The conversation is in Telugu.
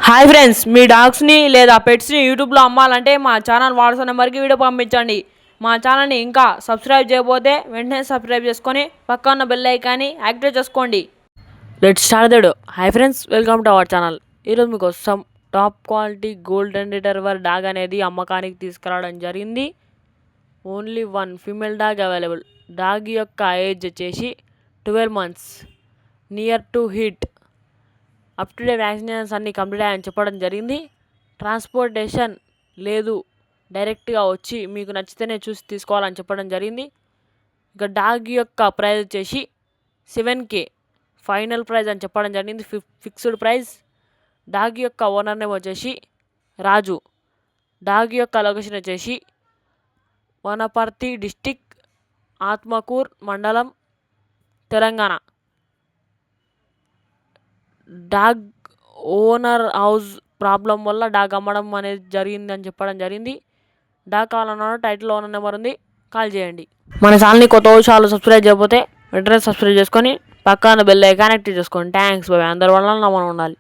హాయ్ ఫ్రెండ్స్, మీ డాగ్స్ని లేదా పెట్స్ని యూట్యూబ్లో అమ్మాలంటే మా ఛానల్ వాట్సాప్ నెంబర్కి వీడియో పంపించండి. మా ఛానల్ని ఇంకా సబ్స్క్రైబ్ చేయకపోతే వెంటనే సబ్స్క్రైబ్ చేసుకొని పక్కన ఉన్న బెల్ ఐకాన్ని యాక్టివేట్ చేసుకోండి. Let's start the video. Hi friends, welcome to our channel. ఈరోజు మీకోసం top quality golden retriever dog అనేది అమ్మకానికి తీసుకురావడం జరిగింది. Only one female dog available. Dog యొక్క ఏజ్ వచ్చేసి 12 months, near to hit, up to day vaccinations అన్నీ కంప్లీట్ అయ్యాయని చెప్పడం జరిగింది. ట్రాన్స్పోర్టేషన్ లేదు, డైరెక్ట్గా వచ్చి మీకు నచ్చితేనే చూసి తీసుకోవాలని చెప్పడం జరిగింది. ఇక డాగ్ యొక్క ప్రైస్ వచ్చేసి 7K ఫైనల్ ప్రైస్ అని చెప్పడం జరిగింది, ఫిక్స్డ్ ప్రైస్. డాగ్ యొక్క ఓనర్ నేమ్ వచ్చేసి రాజు. డాగ్ యొక్క లొకేషన్ వచ్చేసి వనపర్తి డిస్టిక్, ఆత్మకూర్ మండలం, Telangana. Dog owner house problem వల్ల డాగ్ అమ్మడం అనేది జరిగిందని చెప్పడం జరిగింది. డాగ్ కావాలన్నా టైటిల్ ఓనర్ నెంబర్ ఉంది, కాల్ చేయండి. మన ఛానల్ని కొత్త విషయాలు సబ్స్క్రైబ్ చేయకపోతే వెంటనే సబ్స్క్రైబ్ చేసుకొని పక్కన బెల్ ఐకాన్ యాక్టివ్ చేసుకోండి. Thanks bye. అందరి వల్ల మనం ఉండాలి.